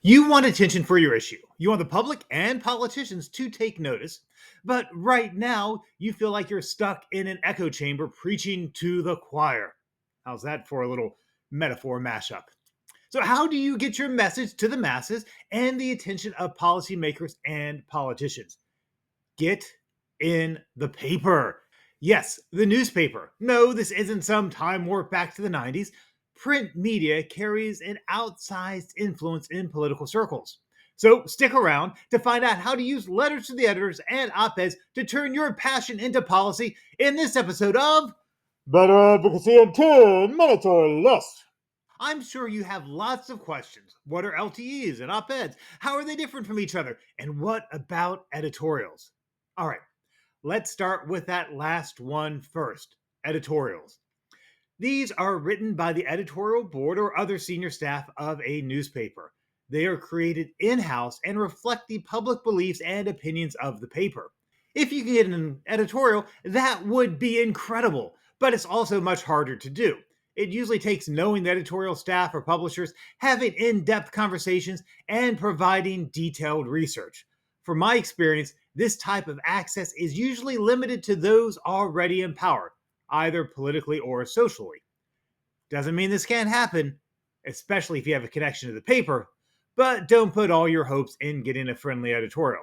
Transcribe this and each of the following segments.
You want attention for your issue. You want the public and politicians to take notice. But right now, you feel like you're stuck in an echo chamber preaching to the choir. How's that for a little metaphor mashup? So, how do you get your message to the masses and the attention of policymakers and politicians? Get in the paper. Yes, the newspaper. No, this isn't some time warp back to the 90s. Print media carries an outsized influence in political circles. So stick around to find out how to use letters to the editors and op-eds to turn your passion into policy in this episode of Better Advocacy in 10 Minutes or Less. I'm sure you have lots of questions. What are LTEs and op-eds? How are they different from each other? And what about editorials? All right, let's start with that last one first, editorials. These are written by the editorial board or other senior staff of a newspaper. They are created in-house and reflect the public beliefs and opinions of the paper. If you can get an editorial, that would be incredible, but it's also much harder to do. It usually takes knowing the editorial staff or publishers, having in-depth conversations, and providing detailed research. From my experience, this type of access is usually limited to those already in power, either politically or socially. Doesn't mean this can't happen, especially if you have a connection to the paper, but don't put all your hopes in getting a friendly editorial.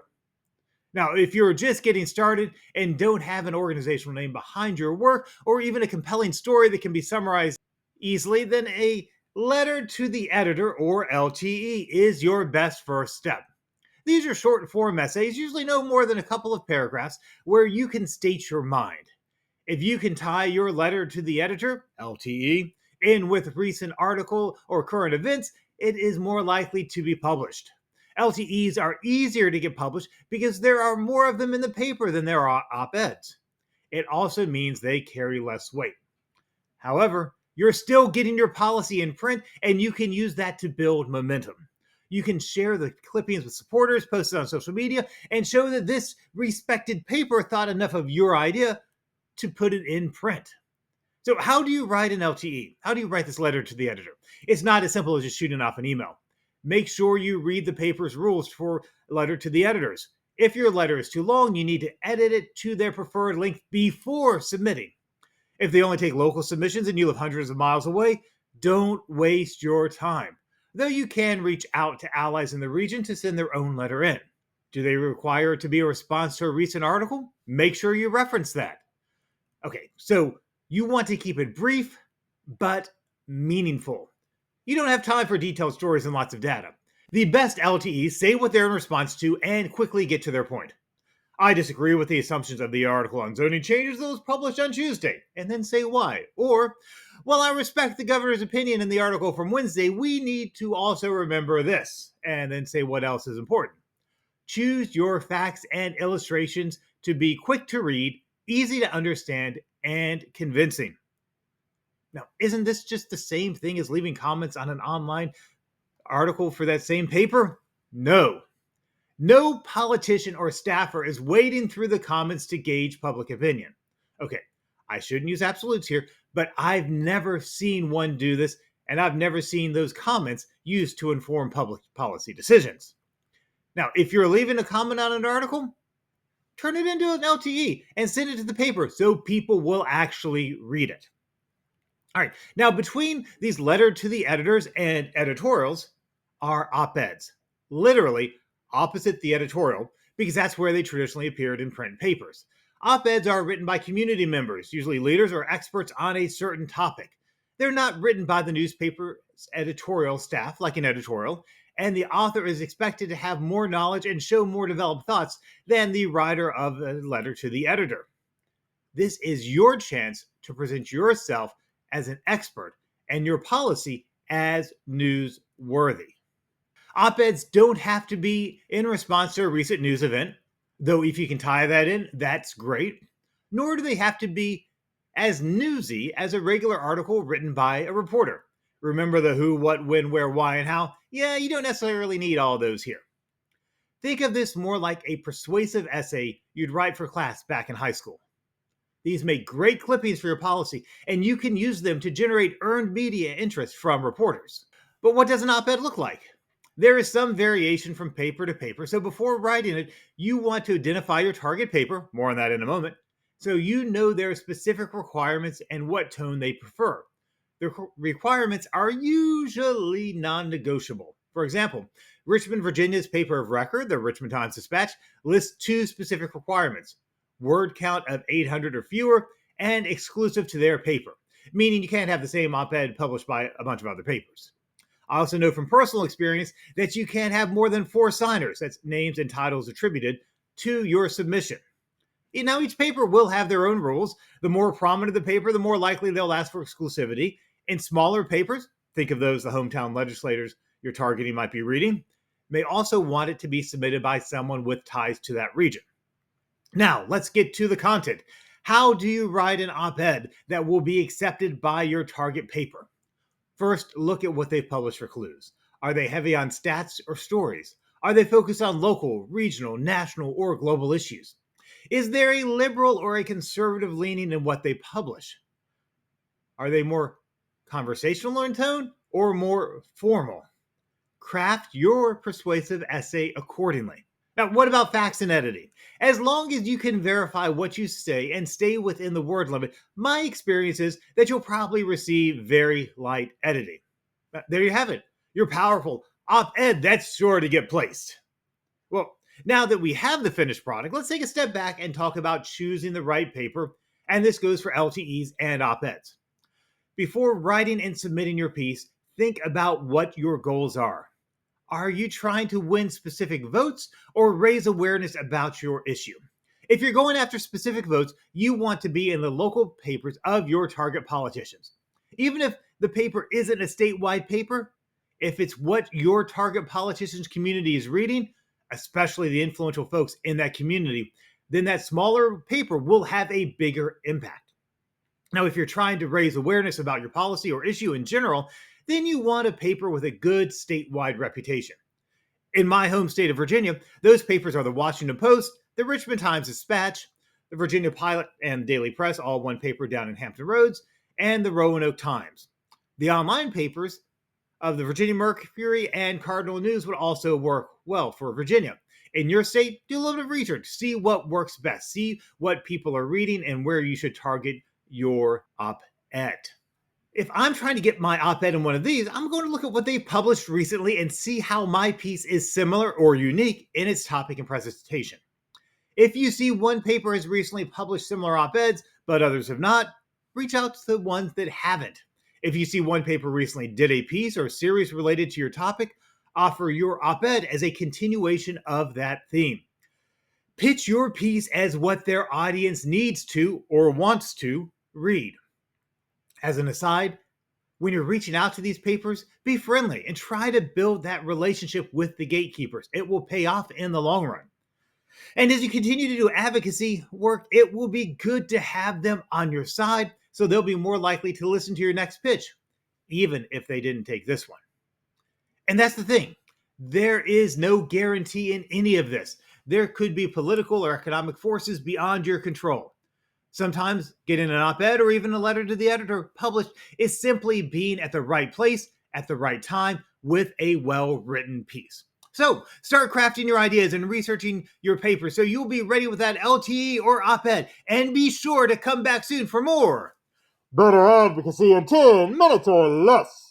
Now, if you're just getting started and don't have an organizational name behind your work or even a compelling story that can be summarized easily, then a letter to the editor or LTE is your best first step. These are short form essays, usually no more than a couple of paragraphs, where you can state your mind. If you can tie your letter to the editor, LTE, in with recent article or current events, it is more likely to be published. LTEs are easier to get published because there are more of them in the paper than there are op-eds. It also means they carry less weight. However, you're still getting your policy in print, and you can use that to build momentum. You can share the clippings with supporters, post it on social media, and show that this respected paper thought enough of your idea to put it in print. So how do you write an LTE? How do you write this letter to the editor? It's not as simple as just shooting off an email. Make sure you read the paper's rules for letter to the editors. If your letter is too long, you need to edit it to their preferred length before submitting. If they only take local submissions and you live hundreds of miles away, don't waste your time. Though you can reach out to allies in the region to send their own letter in. Do they require it to be a response to a recent article? Make sure you reference that. Okay, so you want to keep it brief, but meaningful. You don't have time for detailed stories and lots of data. The best LTEs say what they're in response to and quickly get to their point. I disagree with the assumptions of the article on zoning changes that was published on Tuesday, and then say why. Or, while I respect the governor's opinion in the article from Wednesday, we need to also remember this, and then say what else is important. Choose your facts and illustrations to be quick to read, easy to understand, and convincing. Now, isn't this just the same thing as leaving comments on an online article for that same paper? No. No politician or staffer is wading through the comments to gauge public opinion. Okay, I shouldn't use absolutes here, but I've never seen one do this, and I've never seen those comments used to inform public policy decisions. Now, if you're leaving a comment on an article, turn it into an LTE and send it to the paper so people will actually read it. All right, now between these letter to the editors and editorials are op-eds, literally opposite the editorial, because that's where they traditionally appeared in print papers. Op-eds are written by community members, usually leaders or experts on a certain topic. They're not written by the newspaper's editorial staff like an editorial, and the author is expected to have more knowledge and show more developed thoughts than the writer of a letter to the editor. This is your chance to present yourself as an expert and your policy as newsworthy. Op-eds don't have to be in response to a recent news event, though if you can tie that in, that's great. Nor do they have to be as newsy as a regular article written by a reporter. Remember the who, what, when, where, why, and how? Yeah, you don't necessarily need all those here. Think of this more like a persuasive essay you'd write for class back in high school. These make great clippings for your policy, and you can use them to generate earned media interest from reporters. But what does an op-ed look like? There is some variation from paper to paper, so before writing it, you want to identify your target paper, more on that in a moment, so you know their specific requirements and what tone they prefer. The requirements are usually non negotiable. For example, Richmond, Virginia's paper of record, the Richmond Times Dispatch, lists two specific requirements: word count of 800 or fewer, and exclusive to their paper, meaning you can't have the same op ed published by a bunch of other papers. I also know from personal experience that you can't have more than 4 signers, that's names and titles attributed, to your submission. Now, each paper will have their own rules. The more prominent the paper, the more likely they'll ask for exclusivity. In smaller papers, think of those the hometown legislators you're targeting might be reading, may also want it to be submitted by someone with ties to that region. Now, let's get to the content. How do you write an op-ed that will be accepted by your target paper? First, look at what they've published for clues. Are they heavy on stats or stories? Are they focused on local, regional, national, or global issues? Is there a liberal or a conservative leaning in what they publish? Are they more conversational in tone or more formal? Craft your persuasive essay accordingly. Now, what about facts and editing? As long as you can verify what you say and stay within the word limit, my experience is that you'll probably receive very light editing. There you have it. Your powerful op-ed that's sure to get placed. Well, now that we have the finished product, let's take a step back and talk about choosing the right paper, and this goes for LTEs and op-eds. Before writing and submitting your piece, think about what your goals are. Are you trying to win specific votes or raise awareness about your issue? If you're going after specific votes, you want to be in the local papers of your target politicians. Even if the paper isn't a statewide paper, if it's what your target politicians community is reading, especially the influential folks in that community, then that smaller paper will have a bigger impact. Now, if you're trying to raise awareness about your policy or issue in general, then you want a paper with a good statewide reputation. In my home state of Virginia, those papers are the Washington Post, the Richmond Times Dispatch, the Virginia Pilot and Daily Press, all one paper down in Hampton Roads, and the Roanoke Times. The online papers of the Virginia Mercury and Cardinal News would also work well for Virginia. In your state, do a little bit of research, see what works best, see what people are reading and where you should target your op-ed. If I'm trying to get my op-ed in one of these, I'm going to look at what they published recently and see how my piece is similar or unique in its topic and presentation. If you see one paper has recently published similar op-eds, but others have not, reach out to the ones that haven't. If you see one paper recently did a piece or series related to your topic, offer your op-ed as a continuation of that theme. Pitch your piece as what their audience needs to or wants to read. As an aside, when you're reaching out to these papers, be friendly and try to build that relationship with the gatekeepers. It will pay off in the long run. And as you continue to do advocacy work, it will be good to have them on your side so they'll be more likely to listen to your next pitch, even if they didn't take this one. And that's the thing. There is no guarantee in any of this. There could be political or economic forces beyond your control. Sometimes getting an op-ed or even a letter to the editor published is simply being at the right place at the right time with a well-written piece. So start crafting your ideas and researching your paper so you'll be ready with that LTE or op-ed. And be sure to come back soon for more better advocacy in 10 minutes or less.